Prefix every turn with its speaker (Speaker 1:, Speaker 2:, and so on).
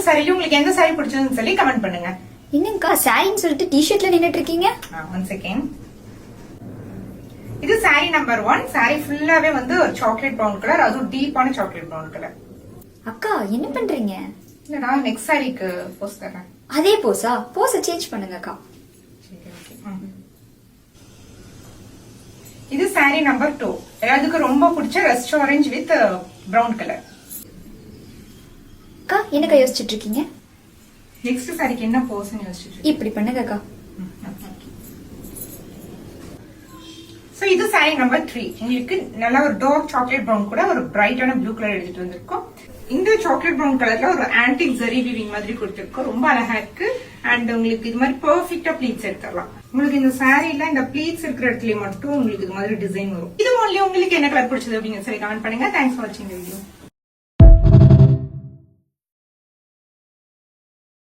Speaker 1: சாரில உங்களுக்கு எந்த சாரி பிடிச்சதுன்னு சொல்லி கமெண்ட் பண்ணுங்க.
Speaker 2: என்னங்கக்கா சாரின்னு சொல்லிட்டு டிஷர்ட்ல நின்னுட்டு இருக்கீங்க?
Speaker 1: One second. இது சாரி நம்பர் 1. சாரி ஃபுல்லாவே வந்து ஒரு சாக்லேட் ப்ரௌன் கலர், அதுவும் டீப்பான சாக்லேட் ப்ரௌன் கலர்.
Speaker 2: அக்கா என்ன பண்றீங்க?
Speaker 1: இல்லடா நெக்ஸ்ட் சாரிக்கு போஸ் தரேன்.
Speaker 2: அதே போஸா? போஸ சேஞ்ச் பண்ணுங்க அக்கா.
Speaker 1: இது சாரி நம்பர் 2. எல்லாத்துக்கும் ரொம்ப பிடிச்ச rest orange with brown colour.
Speaker 2: அக்கா என்னக்கா யோசிச்சுட்டு இருக்கீங்க?
Speaker 1: நெக்ஸ்ட் சாரிக்கு என்ன போஸ்ன்னு யோசிச்சுட்டு
Speaker 2: இப்படி பண்ணுங்க அக்கா.
Speaker 1: சோ இது சாரி நம்பர் 3. உங்களுக்கு நல்ல ஒரு டார்க் சாக்லேட் பிரவுன் கூட ஒரு பிரைட்டான ப்ளூ கலர் எடுத்துட்டு வந்திருக்கோம். இந்த சாக்லேட் பிரவுன் கலர்ல ஒரு ஆன்டிக் ஜரி வீவிங் மாதிரி கொடுத்திருக்கோம். ரொம்ப அழகா இருக்கு. அண்ட் உங்களுக்கு இது மாதிரி பெர்ஃபெக்ட்டா ப்ளீட்ஸ் எடுத்துடலாம். உங்களுக்கு இந்த சாரில இந்த ப்ளீட்ஸ் இருக்கிற இடத்துல மட்டும் உங்களுக்கு இது மாதிரி டிசைன் வரும். இது ஒன்லி உங்களுக்கு என்ன கலர் பிடிச்சது அப்படின்னு சொல்லி கமெண்ட் பண்ணுங்க. தேங்க்ஸ் ஃபார் வாட்சிங் வீடியோ.